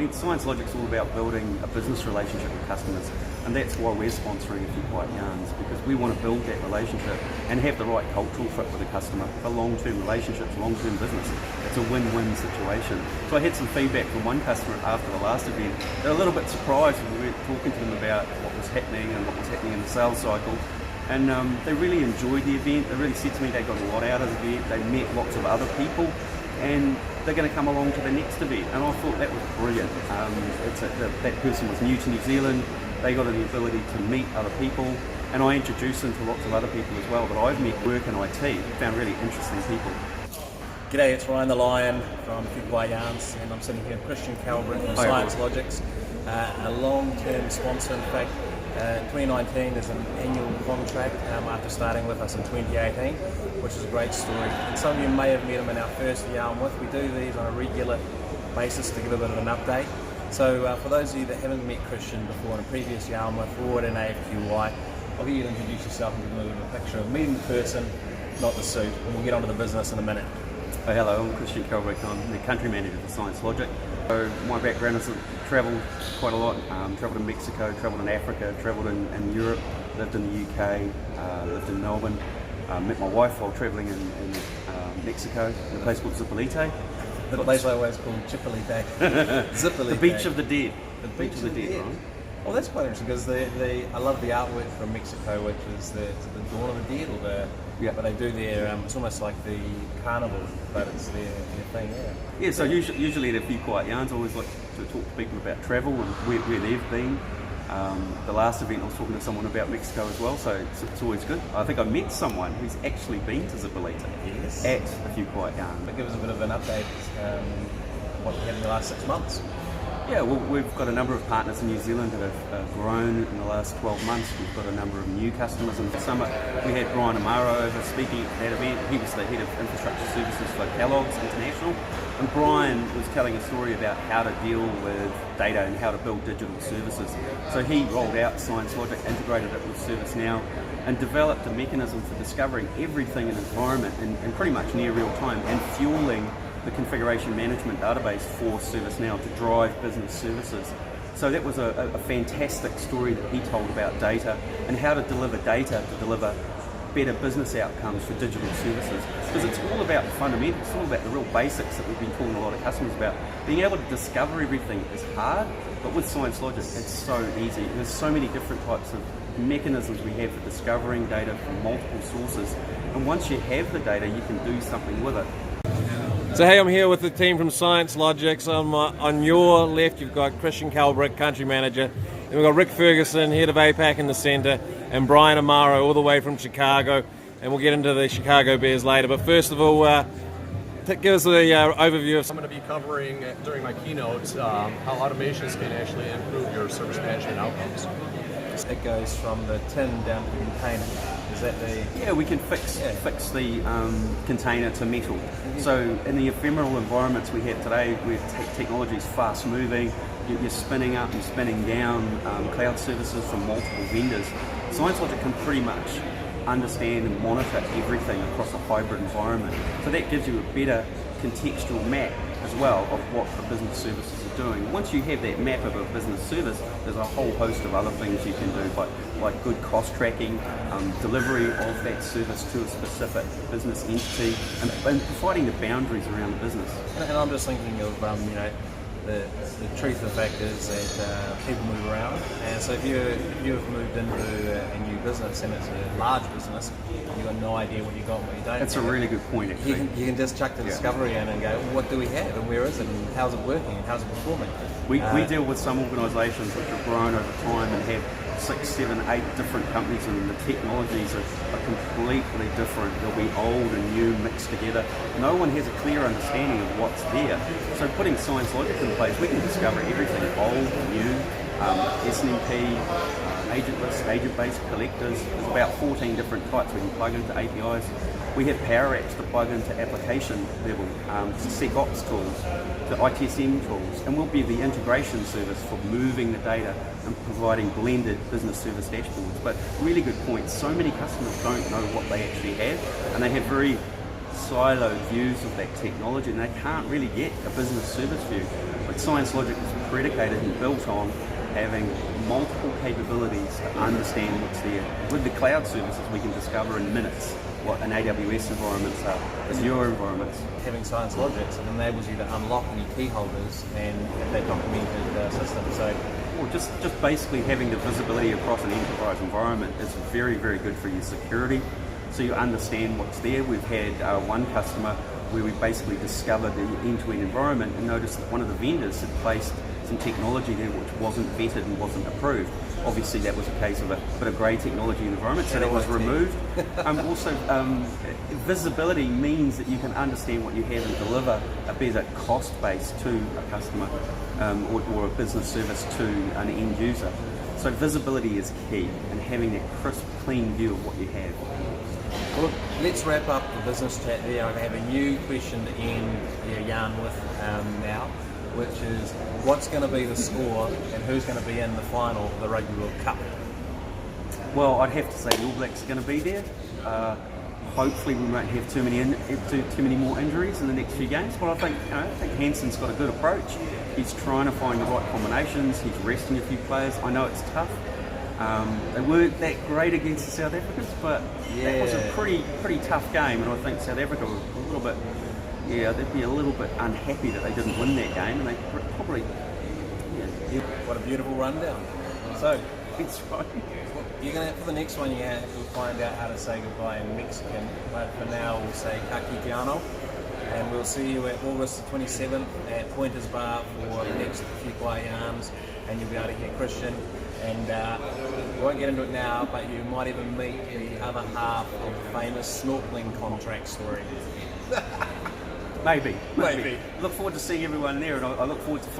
think Science Logic's all about building a business relationship with customers, and that's why we're sponsoring A Few Quiet Yarns, because we want to build that relationship and have the right cultural fit with the customer for long-term relationships, long-term business. It's a win-win situation. So I had some feedback from one customer after the last event. They're a little bit surprised when we were talking to them about what was happening and what was happening in the sales cycle. And they really enjoyed the event. They really said to me they got a lot out of the event. They met lots of other people, and they're going to come along to the next event. And I thought that was brilliant. That person was new to New Zealand. They got the ability to meet other people, and I introduced them to lots of other people as well that I've met work in IT. Found really interesting people. G'day, it's Ryan the Lion from A Few Quiet Yarns, and I'm sitting here with Christian Kelbrick from Science Logics, a long-term sponsor. In fact, 2019 is an annual contract after starting with us in 2018, which is a great story. And some of you may have met him in our first yarn with. We do these on a regular basis to give a bit of an update. So for those of you that haven't met Christian before in a previous yarn with or at an AFQY, I'll get you to introduce yourself and give them a picture of meeting the person, not the suit, and we'll get onto the business in a minute. Oh, hello, I'm Christian Kelbrick. I'm the country manager for Science Logic. So my background is travelled quite a lot. Travelled in Mexico, travelled in Africa, travelled in Europe, lived in the UK, lived in Melbourne. Met my wife while travelling in Mexico, in a place called Zipolite. The place I always call Chipolite. Zipolite. The beach of the dead. The beach of the dead, right? Well, that's quite interesting because I love the artwork from Mexico, which is the Dawn of the Dead, or but they do their it's almost like the carnival, but it's their thing. Yeah. So usually at A Few Quiet Yarns, I always like to talk to people about travel and where they've been. The last event I was talking to someone about Mexico as well, so it's always good. I think I met someone who's actually been to Zipolite at A Few Quiet Yarns. But give us a bit of an update what we had in the last 6 months. Yeah, well, we've got a number of partners in New Zealand that have grown in the last 12 months. We've got a number of new customers. And for Summit, we had Brian Amaro over speaking at that event. He was the head of infrastructure services for Kellogg's International. And Brian was telling a story about how to deal with data and how to build digital services. So he rolled out Science Logic, integrated it with ServiceNow, and developed a mechanism for discovering everything in an environment in pretty much near real time and fueling the configuration management database for ServiceNow to drive business services. So that was a fantastic story that he told about data and how to deliver data to deliver better business outcomes for digital services. Because it's all about the fundamentals, it's all about the real basics that we've been talking to a lot of customers about. Being able to discover everything is hard, but with Science Logic it's so easy. There's so many different types of mechanisms we have for discovering data from multiple sources, and once you have the data you can do something with it. So hey, I'm here with the team from Science Logics. On your left you've got Christian Kelbrick, country manager, and we've got Rick Ferguson, head of APAC in the centre, and Brian Amaro all the way from Chicago, and we'll get into the Chicago Bears later. But first of all, give us the overview of... I'm going to be covering during my keynote how automations can actually improve your service management outcomes. It goes from the tin down to the container. Is that the... Yeah, we can fix the container to metal. So in the ephemeral environments we have today, where technology is fast moving, you're spinning up and spinning down cloud services from multiple vendors, Science Logic can pretty much understand and monitor everything across a hybrid environment. So that gives you a better contextual map as well of what the business services are doing. Once you have that map of a business service, there's a whole host of other things you can do, like good cost tracking, delivery of that service to a specific business entity, and providing the boundaries around the business. And I'm just thinking of the truth of the fact is that people move around, and so if you have moved into a new business and it's a large business, you've got no idea what you got and what you don't. That's a really good point, actually. You can just chuck the discovery in and go, well, what do we have and where is it and how's it working and how's it performing? We deal with some organisations which have grown over time and have 6, 7, 8 different companies, and the technologies are completely different. They'll be old and new mixed together. No one has a clear understanding of what's there. So putting Science Logic in place, we can discover everything, old, new, SNMP, agentless, agent-based collectors. There's about 14 different types we can plug into APIs. We have Power Apps to plug into application level, to SecOps tools, to ITSM tools, and we'll be the integration service for moving the data and providing blended business service dashboards. But really good point, so many customers don't know what they actually have, and they have very siloed views of that technology, and they can't really get a business service view. But Science Logic is predicated and built on having multiple capabilities to understand what's there. With the cloud services, we can discover in minutes what an AWS environments are, Azure environments. Having Science Logics, it enables you to unlock any key holders and have that documented system. So, Well, just basically having the visibility across an enterprise environment is very, very good for your security. So you understand what's there. We've had one customer where we basically discovered the end-to-end environment and noticed that one of the vendors had placed some technology there which wasn't vetted and wasn't approved. Obviously that was a case of a bit of grey technology in the environment, so that was removed. Also, visibility means that you can understand what you have and deliver a better cost base to a customer or a business service to an end user. So visibility is key, and having that crisp, clean view of what you have. well, look, let's wrap up the business chat there. I have a new question to end your yarn with now, which is what's going to be the score and who's going to be in the final of the Rugby World Cup? Well, I'd have to say the All Blacks are going to be there. Hopefully we won't have too many more injuries in the next few games, but I think Hanson's got a good approach. He's trying to find the right combinations, he's resting a few players. I know it's tough. They weren't that great against the South Africans, but that was a pretty tough game, and I think South Africa was a little bit, they'd be a little bit unhappy that they didn't win that game, and they probably, What a beautiful rundown. So, it's right. you're going to, for the next one, you have to find out how to say goodbye in Mexican, but for now we'll say Ka kite ano, and we'll see you at August 27th at Pointers Bar for the next few quiet yarns, and you'll be able to hear Christian, and we won't get into it now, but you might even meet the other half of the famous snorkeling contract story. Maybe. Look forward to seeing everyone there, and I look forward to